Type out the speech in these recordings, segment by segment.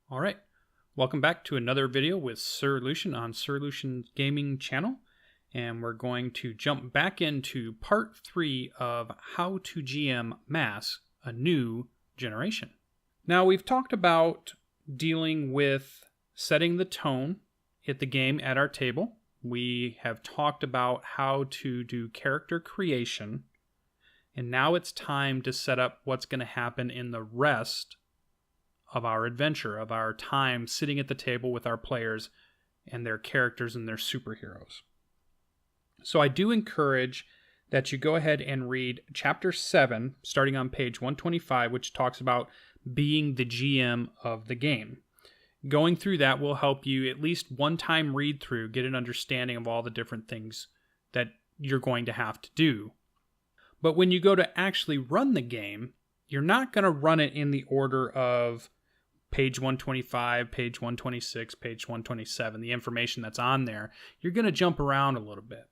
All right, welcome back to another video with SirLucien on SirLucien's gaming channel, and we're going to jump back into part 3 of How to GM Mass, a New Generation. Now, we've talked about dealing with setting the tone at the game at our table. We have talked about how to do character creation, and now it's time to set up what's going to happen in the rest of our adventure, of our time sitting at the table with our players and their characters and their superheroes. So I do encourage that you go ahead and read Chapter 7, starting on page 125, which talks about being the GM of the game. Going through that will help you at least one time read through, get an understanding of all the different things that you're going to have to do. But when you go to actually run the game, you're not going to run it in the order of page 125, page 126, page 127, the information that's on there. You're going to jump around a little bit.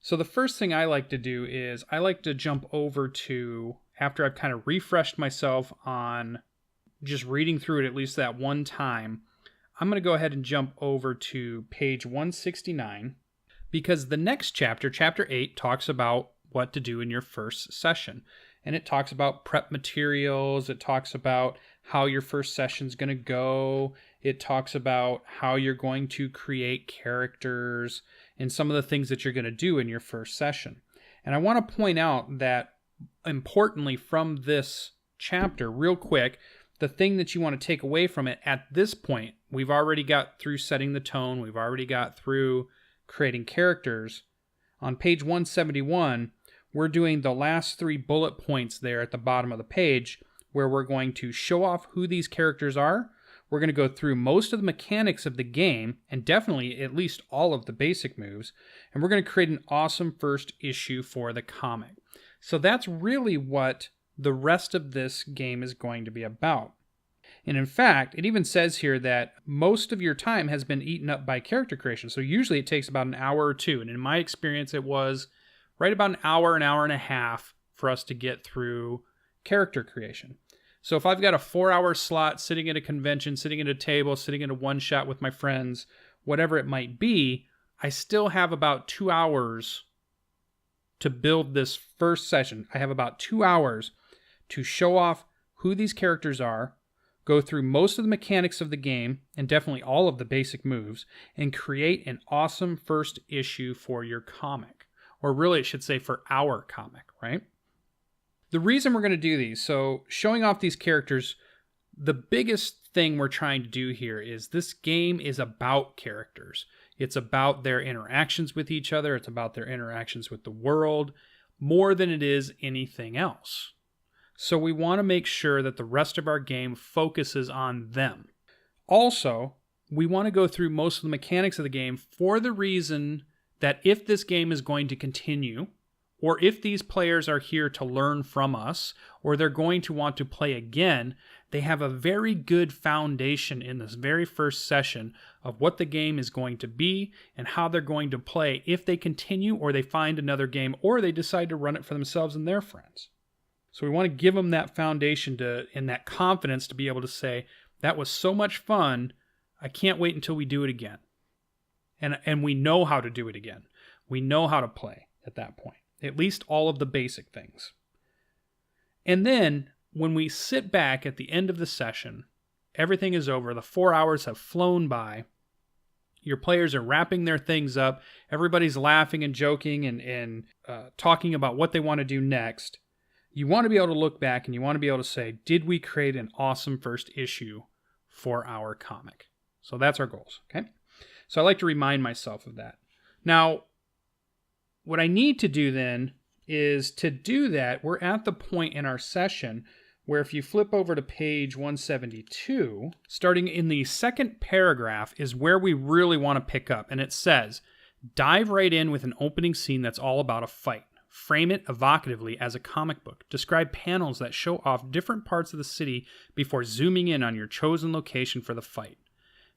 So the first thing I like to do is I like to jump over to, after I've kind of refreshed myself on just reading through it at least that one time, I'm going to go ahead and jump over to page 169, because the next chapter, chapter 8, talks about what to do in your first session. And it talks about prep materials. It talks about how your first session's going to go. It talks about how you're going to create characters and some of the things that you're going to do in your first session. And I want to point out that, importantly, from this chapter, real quick, the thing that you want to take away from it at this point, we've already got through setting the tone. We've already got through creating characters. On page 171, we're doing the last 3 bullet points there at the bottom of the page, where we're going to show off who these characters are. We're going to go through most of the mechanics of the game, and definitely at least all of the basic moves, and we're going to create an awesome first issue for the comic. So that's really what the rest of this game is going to be about. And in fact, it even says here that most of your time has been eaten up by character creation. So usually it takes about an hour or two, and in my experience it was right about an hour and a half for us to get through character creation. So if I've got a 4-hour slot sitting at a convention, sitting at a table, sitting at a one-shot with my friends, whatever it might be, I still have about 2 hours to build this first session. I have about 2 hours to show off who these characters are, go through most of the mechanics of the game, and definitely all of the basic moves, and create an awesome first issue for your comic. Or really, it should say for our comic, right? The reason we're going to do these, so showing off these characters, the biggest thing we're trying to do here is this game is about characters. It's about their interactions with each other. It's about their interactions with the world, more than it is anything else. So we want to make sure that the rest of our game focuses on them. Also, we want to go through most of the mechanics of the game for the reason that if this game is going to continue, or if these players are here to learn from us, or they're going to want to play again, they have a very good foundation in this very first session of what the game is going to be and how they're going to play if they continue or they find another game or they decide to run it for themselves and their friends. So we want to give them that foundation and that confidence to be able to say, that was so much fun, I can't wait until we do it again. And we know how to do it again. We know how to play at that point. At least all of the basic things. And then, when we sit back at the end of the session, everything is over, the 4 hours have flown by, your players are wrapping their things up, everybody's laughing and joking and talking about what they want to do next. You want to be able to look back and you want to be able to say, did we create an awesome first issue for our comic? So that's our goals, okay? So I like to remind myself of that. Now, what I need to do then is to do that, we're at the point in our session where if you flip over to page 172, starting in the second paragraph is where we really want to pick up. And it says, dive right in with an opening scene that's all about a fight. Frame it evocatively as a comic book. Describe panels that show off different parts of the city before zooming in on your chosen location for the fight.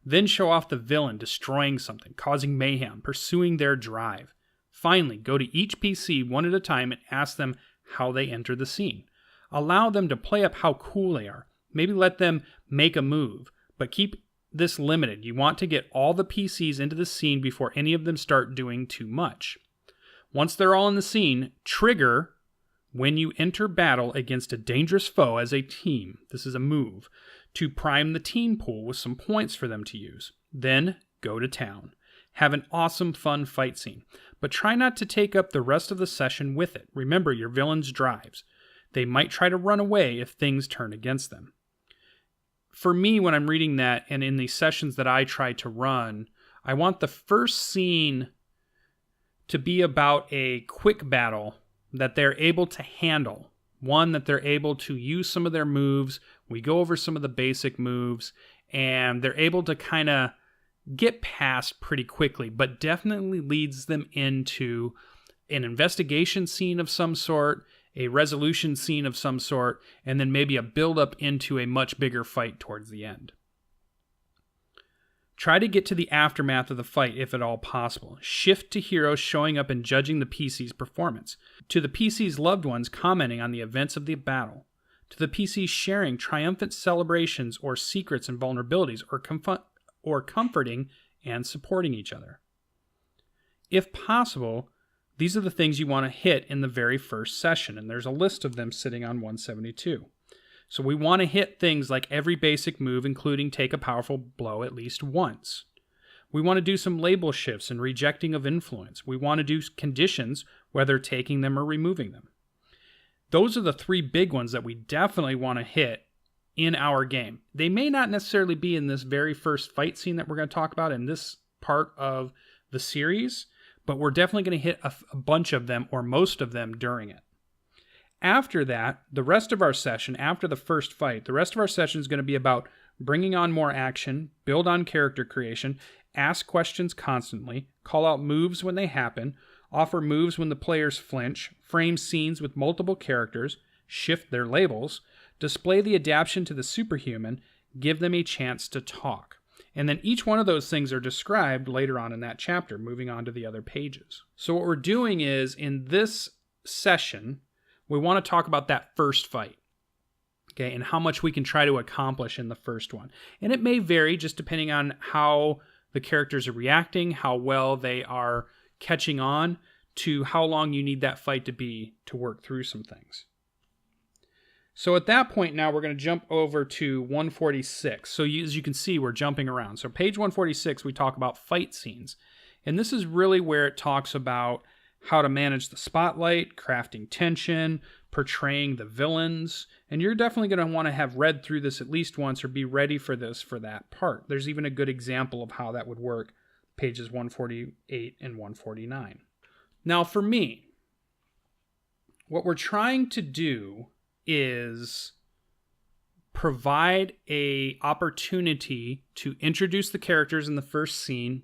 Then show off the villain destroying something, causing mayhem, pursuing their drive. Finally, go to each PC one at a time and ask them how they enter the scene. Allow them to play up how cool they are. Maybe let them make a move. but keep this limited. You want to get all the PCs into the scene before any of them start doing too much. Once they're all in the scene, trigger when you enter battle against a dangerous foe as a team. This is a move to prime the team pool with some points for them to use. Then go to town. Have an awesome, fun fight scene, but try not to take up the rest of the session with it. Remember your villains' drives. They might try to run away if things turn against them. For me, when I'm reading that, and in these sessions that I try to run, I want the first scene to be about a quick battle that they're able to handle. One, that they're able to use some of their moves. We go over some of the basic moves, and they're able to kind of get past pretty quickly, but definitely leads them into an investigation scene of some sort, a resolution scene of some sort, and then maybe a build-up into a much bigger fight towards the end. Try to get to the aftermath of the fight if at all possible. Shift to heroes showing up and judging the PC's performance. To the PC's loved ones commenting on the events of the battle. To the PC's sharing triumphant celebrations or secrets and vulnerabilities, or comforting and supporting each other. If possible, these are the things you want to hit in the very first session, and there's a list of them sitting on 172. So we want to hit things like every basic move, including take a powerful blow at least once. We want to do some label shifts and rejecting of influence. We want to do conditions, whether taking them or removing them. Those are the three big ones that we definitely want to hit in our game. They may not necessarily be in this very first fight scene that we're going to talk about in this part of the series, but we're definitely going to hit a bunch of them or most of them during it. After that, the rest of our session, after the first fight, the rest of our session is going to be about bringing on more action, build on character creation, ask questions constantly, call out moves when they happen, offer moves when the players flinch, frame scenes with multiple characters, shift their labels, display the adaptation to the superhuman, give them a chance to talk. And then each one of those things are described later on in that chapter, moving on to the other pages. So what we're doing is, in this session, we want to talk about that first fight, okay, and how much we can try to accomplish in the first one. And it may vary just depending on how the characters are reacting, how well they are catching on, to how long you need that fight to be to work through some things. So at that point now, we're going to jump over to 146. So as you can see, we're jumping around. So page 146, we talk about fight scenes. And this is really where it talks about how to manage the spotlight, crafting tension, portraying the villains. And you're definitely going to want to have read through this at least once or be ready for this for that part. There's even a good example of how that would work, pages 148 and 149. Now for me, what we're trying to do is provide a opportunity to introduce the characters in the first scene,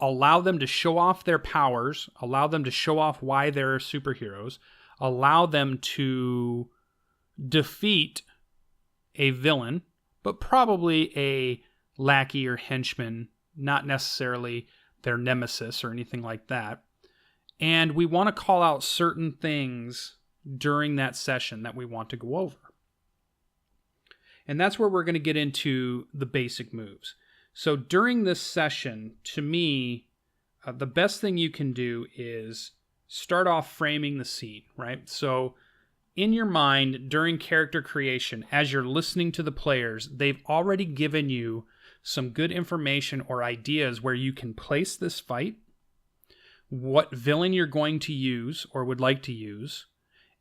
allow them to show off their powers, allow them to show off why they're superheroes, allow them to defeat a villain, but probably a lackey or henchman, not necessarily their nemesis or anything like that. And we want to call out certain things during that session that we want to go over. And that's where we're going to get into the basic moves. So during this session, to me, the best thing you can do is start off framing the scene, right? So in your mind, during character creation, as you're listening to the players, they've already given you some good information or ideas where you can place this fight, what villain you're going to use or would like to use,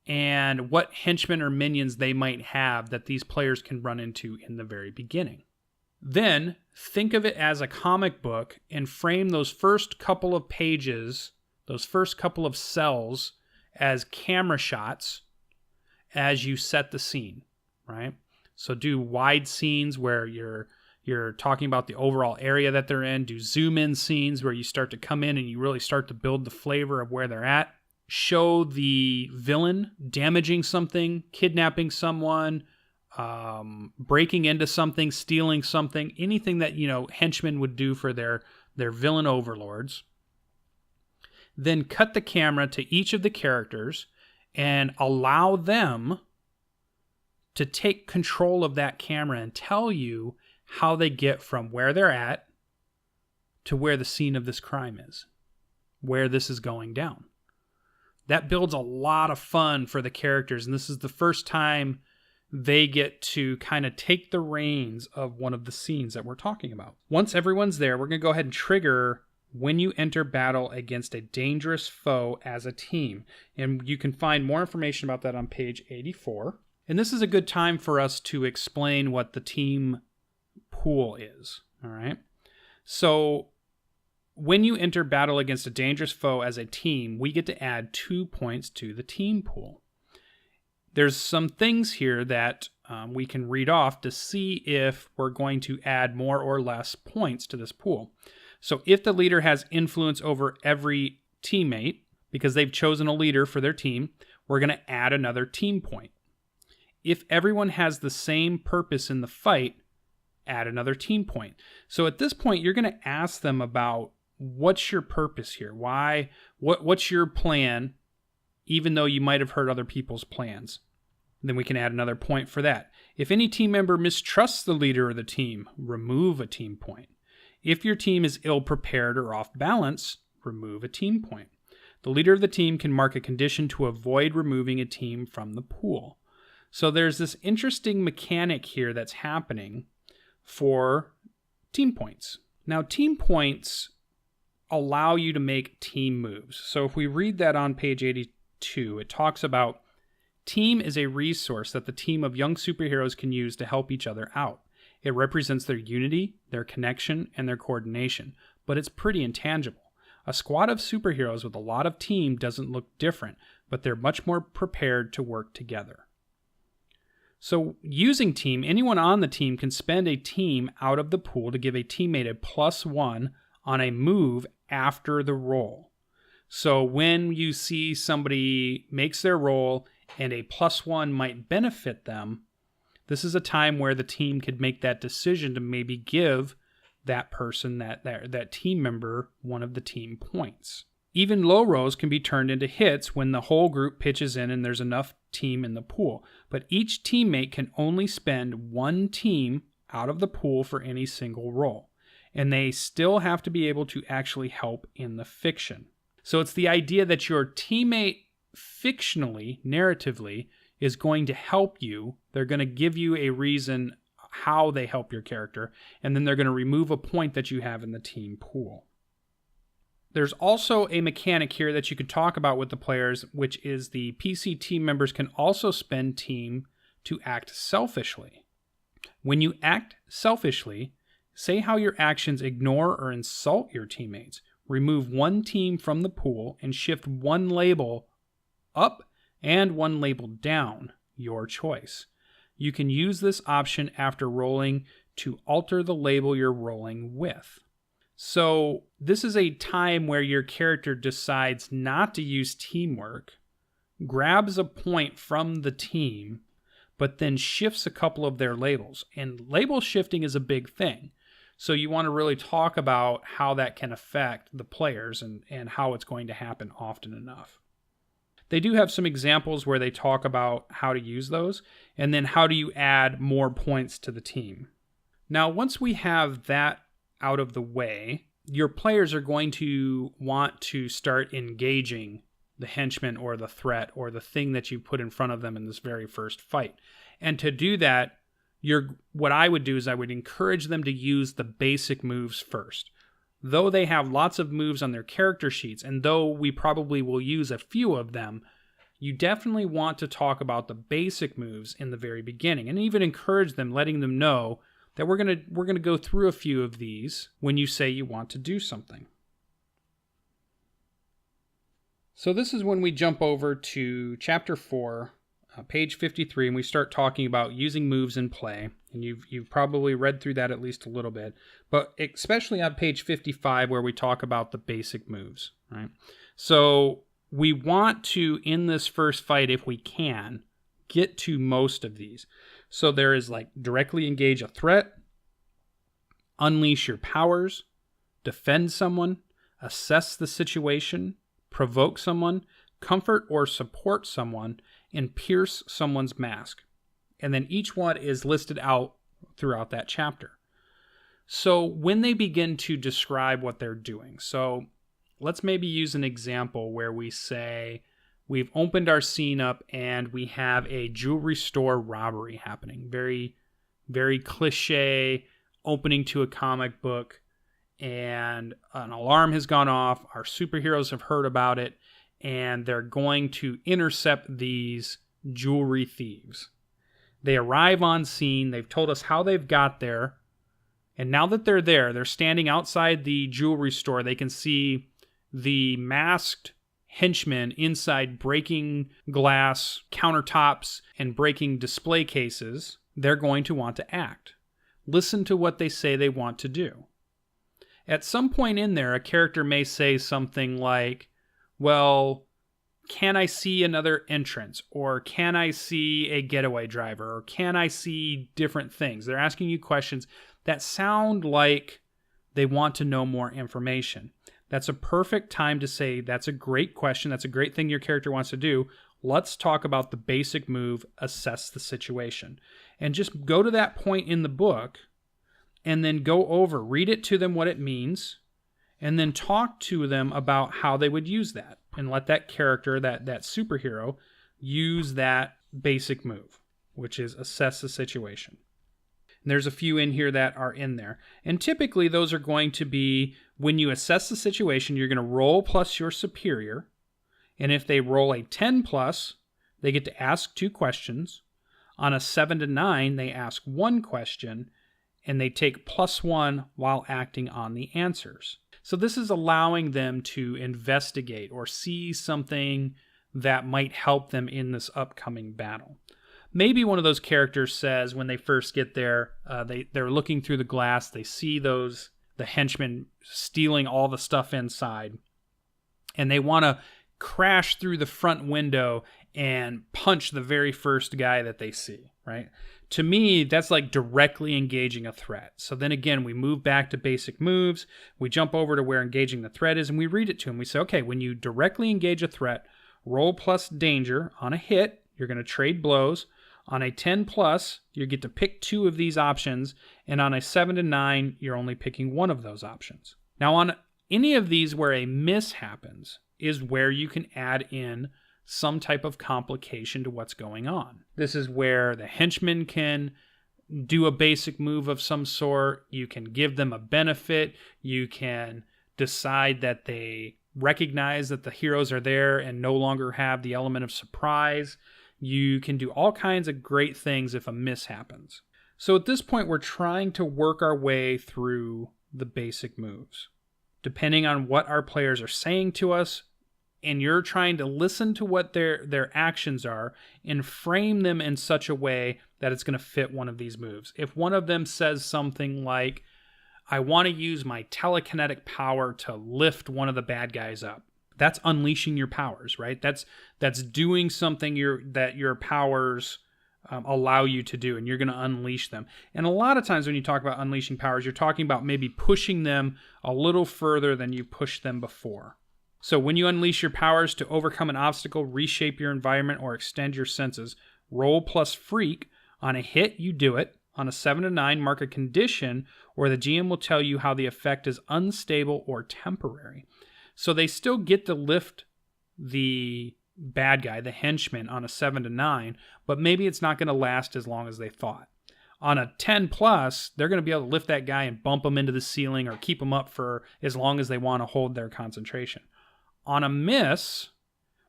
and what henchmen or minions they might have that these players can run into in the very beginning. Then think of it as a comic book and frame those first couple of pages, those first couple of cells as camera shots as you set the scene, right? So do wide scenes where you're talking about the overall area that they're in. Do zoom in scenes where you start to come in and you really start to build the flavor of where they're at. Show the villain damaging something, kidnapping someone, breaking into something, stealing something, anything that, henchmen would do for their villain overlords. Then cut the camera to each of the characters and allow them to take control of that camera and tell you how they get from where they're at to where the scene of this crime is, where this is going down. That builds a lot of fun for the characters, and this is the first time they get to kind of take the reins of one of the scenes that we're talking about. Once everyone's there, we're going to go ahead and trigger when you enter battle against a dangerous foe as a team. And you can find more information about that on page 84. And this is a good time for us to explain what the team pool is. All right. So when you enter battle against a dangerous foe as a team, we get to add 2 points to the team pool. There's some things here that we can read off to see if we're going to add more or less points to this pool. So if the leader has influence over every teammate, because they've chosen a leader for their team, we're going to add another team point. If everyone has the same purpose in the fight, add another team point. So at this point, you're going to ask them about what's your purpose here? Why? What's your plan? Even though you might have heard other people's plans. Then we can add another point for that. If any team member mistrusts the leader of the team, remove a team point. If your team is ill-prepared or off balance, remove a team point. The leader of the team can mark a condition to avoid removing a team from the pool. So there's this interesting mechanic here that's happening for team points. Now, team points allow you to make team moves. So if we read that on page 82, it talks about team is a resource that the team of young superheroes can use to help each other out. It represents their unity, their connection, and their coordination, but it's pretty intangible. A squad of superheroes with a lot of team doesn't look different, but they're much more prepared to work together. So using team, anyone on the team can spend a team out of the pool to give a teammate a +1 on a move after the roll. So when you see somebody makes their roll and a +1 might benefit them, this is a time where the team could make that decision to maybe give that person, that team member, one of the team points. Even low rolls can be turned into hits when the whole group pitches in and there's enough team in the pool. But each teammate can only spend one team out of the pool for any single roll. And they still have to be able to actually help in the fiction. So it's the idea that your teammate fictionally, narratively, is going to help you. They're going to give you a reason how they help your character, and then they're going to remove a point that you have in the team pool. There's also a mechanic here that you could talk about with the players, which is the PC team members can also spend team to act selfishly. When you act selfishly, say how your actions ignore or insult your teammates. Remove one team from the pool and shift one label up and one label down, your choice. You can use this option after rolling to alter the label you're rolling with. So this is a time where your character decides not to use teamwork, grabs a point from the team, but then shifts a couple of their labels. And label shifting is a big thing. So you want to really talk about how that can affect the players and how it's going to happen often enough. They do have some examples where they talk about how to use those, and then how do you add more points to the team. Now, once we have that out of the way, your players are going to want to start engaging the henchman or the threat or the thing that you put in front of them in this very first fight. And to do that, what I would do is I would encourage them to use the basic moves first. Though they have lots of moves on their character sheets, and though we probably will use a few of them, you definitely want to talk about the basic moves in the very beginning, and even encourage them, letting them know that we're gonna go through a few of these when you say you want to do something. So this is when we jump over to chapter 4, page 53, and we start talking about using moves in play. And you've probably read through that at least a little bit, but especially on page 55 where we talk about the basic moves, right? So we want to, in this first fight, if we can, get to most of these. So there is like directly engage a threat, unleash your powers, defend someone, assess the situation, provoke someone, comfort or support someone, and pierce someone's mask. And then each one is listed out throughout that chapter. So when they begin to describe what they're doing, so let's maybe use an example where we say we've opened our scene up and we have a jewelry store robbery happening. Very, very cliche opening to a comic book, and an alarm has gone off. Our superheroes have heard about it, and they're going to intercept these jewelry thieves. They arrive on scene. They've told us how they've got there. And now that they're there, they're standing outside the jewelry store. They can see the masked henchmen inside breaking glass countertops and breaking display cases. They're going to want to act. Listen to what they say they want to do. At some point in there, a character may say something like, well, can I see another entrance? Or can I see a getaway driver? Or can I see different things? They're asking you questions that sound like they want to know more information. That's a perfect time to say, that's a great question. That's a great thing your character wants to do. Let's talk about the basic move, assess the situation. And just go to that point in the book and then go over, read it to them what it means, and then talk to them about how they would use that. And let that character, that superhero, use that basic move, which is assess the situation. And there's a few in here that are in there. And typically those are going to be, when you assess the situation, you're going to roll plus your superior. And if they roll a 10 plus, they get to ask 2 questions. On a 7 to 9, they ask 1 question, and they take +1 while acting on the answers. So this is allowing them to investigate or see something that might help them in this upcoming battle. Maybe one of those characters says when they first get there, they're looking through the glass, they see the henchmen stealing all the stuff inside, and they want to crash through the front window and punch the very first guy that they see, right? To me, that's like directly engaging a threat. So then again, we move back to basic moves, we jump over to where engaging the threat is, and we read it to them. We say, okay, when you directly engage a threat, roll plus danger. On a hit, you're going to trade blows. On a 10 plus, you get to pick 2 of these options, and on a 7 to 9, you're only picking 1 of those options. Now, on any of these where a miss happens is where you can add in some type of complication to what's going on. This is where the henchman can do a basic move of some sort. You can give them a benefit. You can decide that they recognize that the heroes are there and no longer have the element of surprise. You can do all kinds of great things if a miss happens. So at this point, we're trying to work our way through the basic moves. Depending on what our players are saying to us, and you're trying to listen to what their actions are and frame them in such a way that it's going to fit one of these moves. If one of them says something like, I want to use my telekinetic power to lift one of the bad guys up, that's unleashing your powers, right? That's doing something that your powers allow you to do, and you're going to unleash them. And a lot of times when you talk about unleashing powers, you're talking about maybe pushing them a little further than you pushed them before. So when you unleash your powers to overcome an obstacle, reshape your environment, or extend your senses, roll plus freak. On a hit, you do it. On a 7 to 9, mark a condition, or the GM will tell you how the effect is unstable or temporary. So they still get to lift the bad guy, the henchman, on a 7 to 9, but maybe it's not going to last as long as they thought. On a 10 plus, they're going to be able to lift that guy and bump him into the ceiling or keep him up for as long as they want to hold their concentration. On a miss,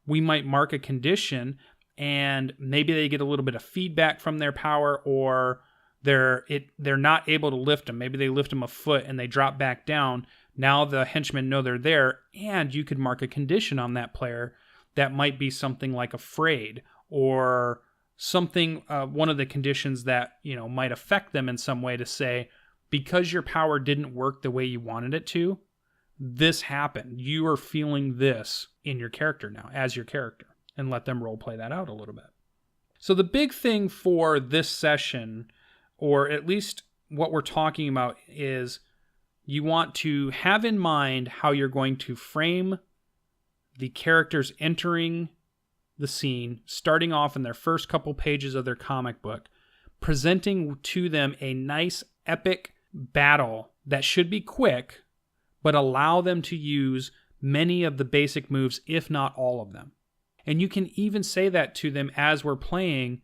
we might mark a condition, and maybe they get a little bit of feedback from their power, or they're not able to lift them. Maybe they lift them a foot and they drop back down. Now the henchmen know they're there, and you could mark a condition on that player that might be something like afraid, or something, one of the conditions that might affect them in some way, to say, because your power didn't work the way you wanted it to, this happened. You are feeling this in your character now, as your character, and let them role play that out a little bit. So the big thing for this session, or at least what we're talking about, is you want to have in mind how you're going to frame the characters entering the scene, starting off in their first couple pages of their comic book, presenting to them a nice epic battle that should be quick, but allow them to use many of the basic moves, if not all of them. And you can even say that to them as we're playing,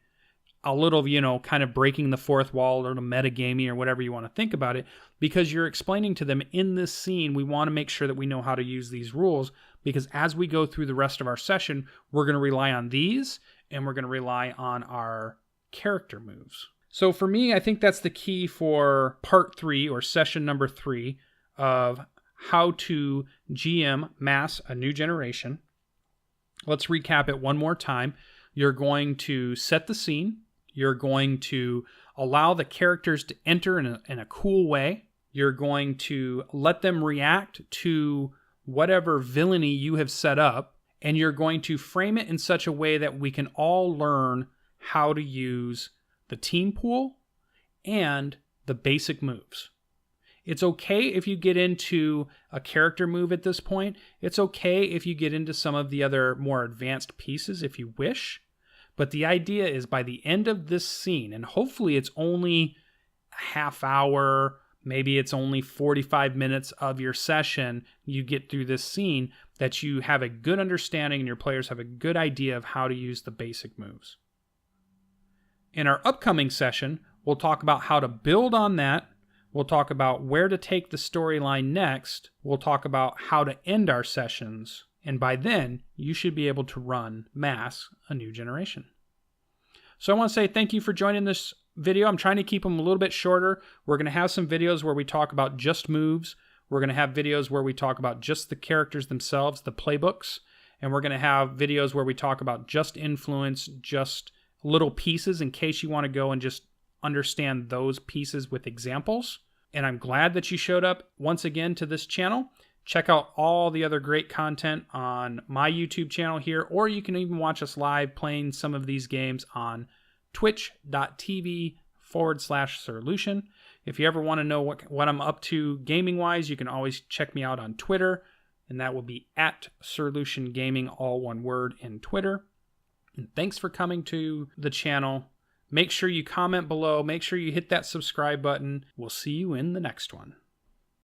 a little, kind of breaking the fourth wall or the metagaming or whatever you want to think about it, because you're explaining to them in this scene, we want to make sure that we know how to use these rules, because as we go through the rest of our session, we're going to rely on these and we're going to rely on our character moves. So for me, I think that's the key for part 3 or session number 3 of how to GM Mass a New Generation. Let's recap it one more time. You're going to set the scene. You're going to allow the characters to enter in a cool way. You're going to let them react to whatever villainy you have set up. And you're going to frame it in such a way that we can all learn how to use the team pool and the basic moves. It's okay if you get into a character move at this point. It's okay if you get into some of the other more advanced pieces if you wish. But the idea is by the end of this scene, and hopefully it's only a half hour, maybe it's only 45 minutes of your session, you get through this scene, that you have a good understanding and your players have a good idea of how to use the basic moves. In our upcoming session, we'll talk about how to build on that. We'll talk about where to take the storyline next. We'll talk about how to end our sessions. And by then, you should be able to run Mass a New Generation. So I want to say thank you for joining this video. I'm trying to keep them a little bit shorter. We're going to have some videos where we talk about just moves. We're going to have videos where we talk about just the characters themselves, the playbooks. And we're going to have videos where we talk about just influence, just little pieces in case you want to go and just understand those pieces with examples. And I'm glad that you showed up once again to this channel. Check out all the other great content on my YouTube channel here, or you can even watch us live playing some of these games on twitch.tv/SirLucien. If you ever want to know what I'm up to gaming-wise, you can always check me out on Twitter, and that will be at SirLucien Gaming, all one word, in Twitter. And thanks for coming to the channel. Make sure you comment below. Make sure you hit that subscribe button. We'll see you in the next one.